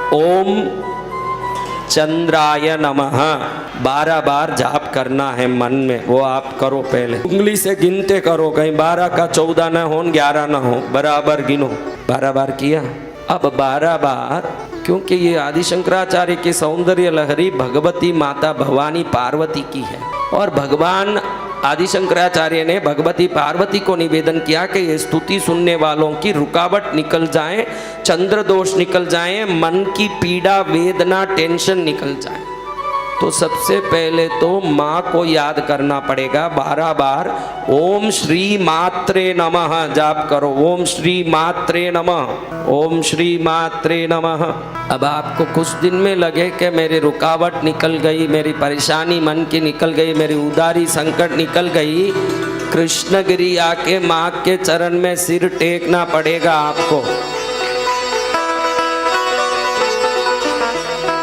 ओम चंद्राय नमः 12 बार जाप करना है मन में। वो आप करो, पहले उंगली से गिनते करो, कहीं 12 का 14 ना हो, 11 ना हो, बराबर गिनो। 12 बार किया। अब 12 बार, क्योंकि ये आदि शंकराचार्य की सौंदर्य लहरी भगवती माता भवानी पार्वती की है, और भगवान आदि शंकराचार्य ने भगवती पार्वती को निवेदन किया कि ये स्तुति सुनने वालों की रुकावट निकल जाए, चंद्र दोष निकल जाए, मन की पीड़ा वेदना टेंशन निकल जाए। तो सबसे पहले तो माँ को याद करना पड़ेगा। 12 बार ओम श्री मात्रे नमः जाप करो। ओम श्री मात्रे नमः, ओम श्री मात्रे नमः। अब आपको कुछ दिन में लगे कि मेरी रुकावट निकल गई, मेरी परेशानी मन की निकल गई, मेरी उदारी संकट निकल गई, कृष्णगिरी आके माँ के चरण में सिर टेकना पड़ेगा आपको।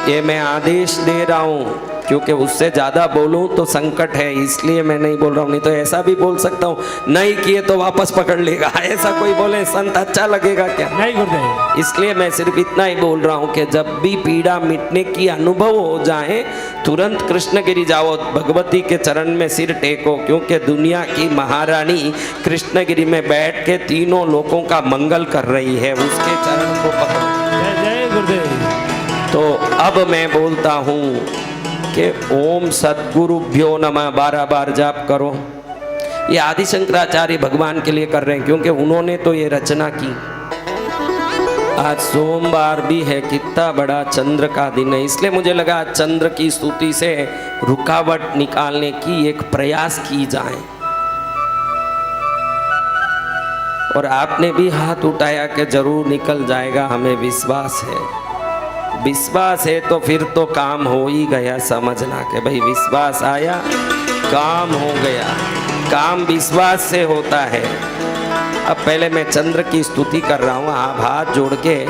ये मैं आदेश दे रहा हूँ, क्योंकि उससे ज़्यादा बोलूँ तो संकट है, इसलिए मैं नहीं बोल रहा हूँ। नहीं तो ऐसा भी बोल सकता हूँ, नहीं किए तो वापस पकड़ लेगा, ऐसा कोई बोले संत अच्छा लगेगा क्या? नहीं गुरुदेव। इसलिए मैं सिर्फ इतना ही बोल रहा हूँ कि जब भी पीड़ा मिटने की अनुभव हो जाए, तुरंत कृष्णगिरी जाओ, भगवती के चरण में सिर टेको, क्योंकि दुनिया की महारानी कृष्णगिरी में बैठ के तीनों लोगों का मंगल कर रही है, उसके चरण को पकड़ो। जय गुरुदेव। तो अब मैं बोलता हूँ कि ओम सद्गुरुभ्यो नमः 12 बार जाप करो। ये आदि शंकराचार्य भगवान के लिए कर रहे हैं, क्योंकि उन्होंने तो ये रचना की। आज सोमवार भी है, कितना बड़ा चंद्र का दिन है, इसलिए मुझे लगा चंद्र की स्तुति से रुकावट निकालने की एक प्रयास की जाए। और आपने भी हाथ उठाया कि जरूर निकल जाएगा, हमें विश्वास है। विश्वास है तो फिर तो काम हो ही गया, समझना कि भाई विश्वास आया काम हो गया। काम विश्वास से होता है। अब पहले मैं चंद्र की स्तुति कर रहा हूँ, आप हाथ जोड़ के।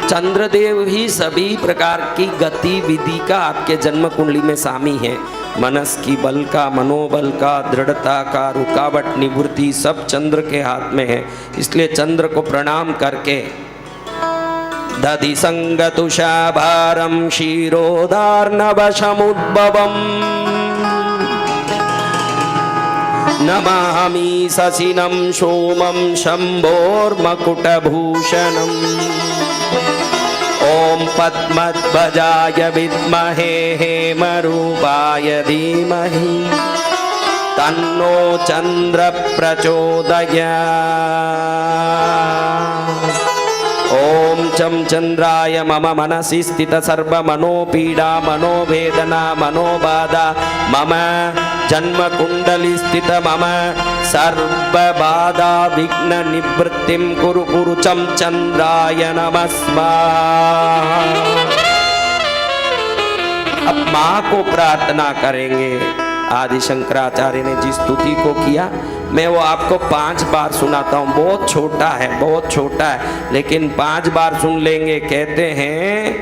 चंद्रदेव ही सभी प्रकार की गतिविधि का आपके जन्म कुंडली में शामिल है। मनस की बल का, मनोबल का, दृढ़ता का, रुकावट निवृत्ति सब चंद्र के हाथ में है। इसलिए चंद्र को प्रणाम करके दधि संगतुषाभारं क्षीरोदार्णवशमुद्भवम् नमामि शशिनं सोमं शम्भोर्मकुटभूषणम् ॐ पद्मध्वजाय विद्महे हेमरूपाय धीमहि तन्नो चन्द्र प्रचोदयात्। ओम चम चंद्राय मम मनसि स्थित सर्व मनोपीडा मनोवेदना मनोबाधा मम जन्म कुंडली स्थित मम सर्व बाधा विघ्न निवृत्तिं कुरु कुरु चम चंद्राय नमस्कार। अब माँ को प्रार्थना करेंगे। आदि शंकराचार्य ने जिस स्तुति को किया, मैं वो आपको 5 बार सुनाता हूँ। बहुत छोटा है, बहुत छोटा है, लेकिन 5 बार सुन लेंगे। कहते हैं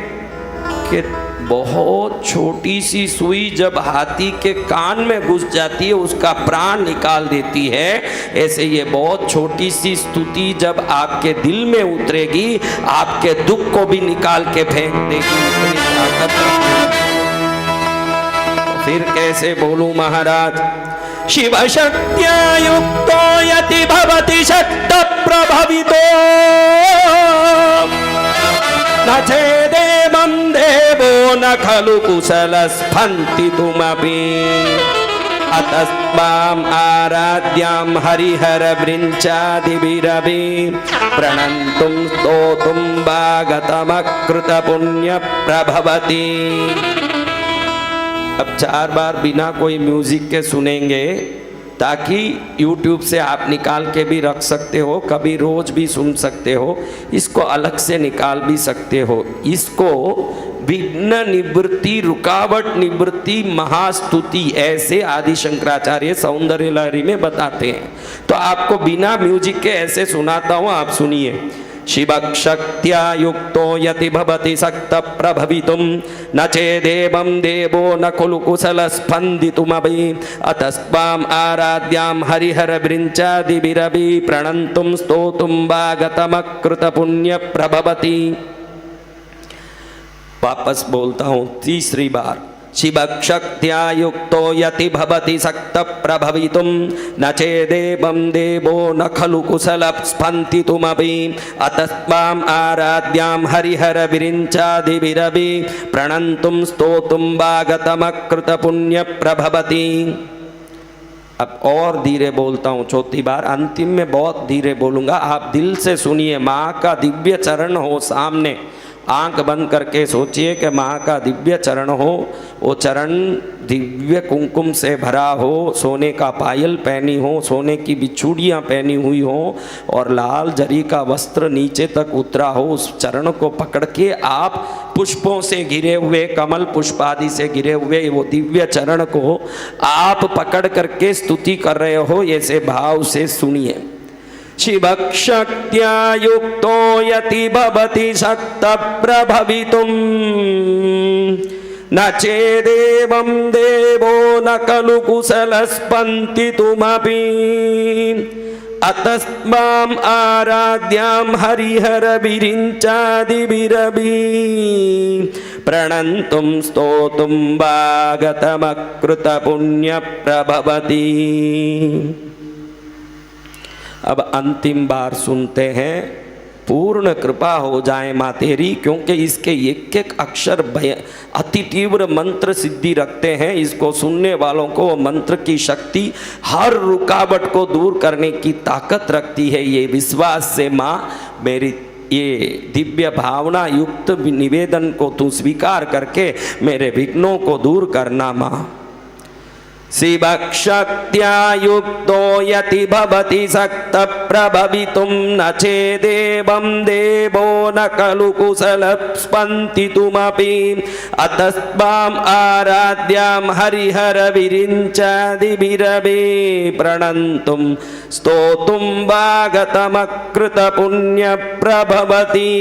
कि बहुत छोटी सी सुई जब हाथी के कान में घुस जाती है, उसका प्राण निकाल देती है। ऐसे ये बहुत छोटी सी स्तुति जब आपके दिल में उतरेगी, आपके दुख को भी निकाल के फेंक देगी। फिर कैसे बोलूं महाराज? शिव शक्त्या युक्तो यति भवति शक्त प्रभवितो न चेदेवं देवो न खलु कुशलस्फन्ति तुमपि अतस्त्वाम् आराध्यां हरिहर वृञ्चादिभिरपि प्रणन्तुं स्तोतुं वागतमकृत पुण्य प्रभवति। अब 4 बार बिना कोई म्यूजिक के सुनेंगे, ताकि YouTube से आप निकाल के भी रख सकते हो, कभी रोज भी सुन सकते हो, इसको अलग से निकाल भी सकते हो। इसको विघ्न निवृत्ति, रुकावट निवृत्ति महास्तुति ऐसे आदि शंकराचार्य सौंदर्य लहरी में बताते हैं। तो आपको बिना म्यूजिक के ऐसे सुनाता हूँ, आप सुनिए। शिवशक्त्या युक्तो यति भवति शक्त प्रभवितुं न चेदेवं देवो न खलु कुशलस्पन्दितुमपि अतस्त्वाम् आराध्यां हरिहर वृञ्चादिभिरपि प्रणन्तुं स्तोतुं वागतमकृत पुण्य प्रभवति। वापस बोलता हूँ तीसरी बार। शिवशक्त्या युक्तो यति भवति शक्त प्रभवितुं न चेदेवं देवो न खलु कुशलस्पन्ति तुमपि अतस्त्वाम् आराध्यां हरिहर विरिञ्चादिभिरपि प्रणन्तुं स्तोतुं वागतमकृत पुण्य प्रभवति। अब और धीरे बोलता हूँ चौथी बार, अंतिम में बहुत धीरे बोलूँगा, आप दिल से सुनिए। माँ का दिव्य चरण हो सामने, आंख बंद करके सोचिए कि माँ का दिव्य चरण हो, वो चरण दिव्य कुमकुम से भरा हो, सोने का पायल पहनी हो, सोने की बिछुड़ियाँ पहनी हुई हो और लाल जरी का वस्त्र नीचे तक उतरा हो। उस चरण को पकड़ के आप पुष्पों से घिरे हुए, कमल पुष्प आदि से घिरे हुए वो दिव्य चरण को आप पकड़ करके स्तुति कर रहे हो, ऐसे भाव से सुनिए। शिवशक्त्या युक्तो यति भवति शक्त प्रभवितुं न चेदेवं देवो न खलु कुशलस्पन्ति तुमपि अतस्त्वाम् आराध्यां हरिहर विरिञ्चादिभिरपि प्रणन्तुं स्तोतुं वागतमकृत पुण्य प्रभवति। अब अंतिम बार सुनते हैं। पूर्ण कृपा हो जाए माँ तेरी, क्योंकि इसके एक एक अक्षर अति तीव्र मंत्र सिद्धि रखते हैं। इसको सुनने वालों को मंत्र की शक्ति हर रुकावट को दूर करने की ताकत रखती है। ये विश्वास से माँ मेरी ये दिव्य भावना युक्त निवेदन को तू स्वीकार करके मेरे विघ्नों को दूर करना माँ। शिवशक्त्या युक्तो यति भवति शक्त प्रभवितुं न चेदेवं देवो न खलु कुशलस्पन्ति तुमपि अतस्त्वाम् आराध्यां हरिहर विरिञ्चादिभिरपि प्रणन्तुं स्तोतुं वागतमकृत पुण्य प्रभवति।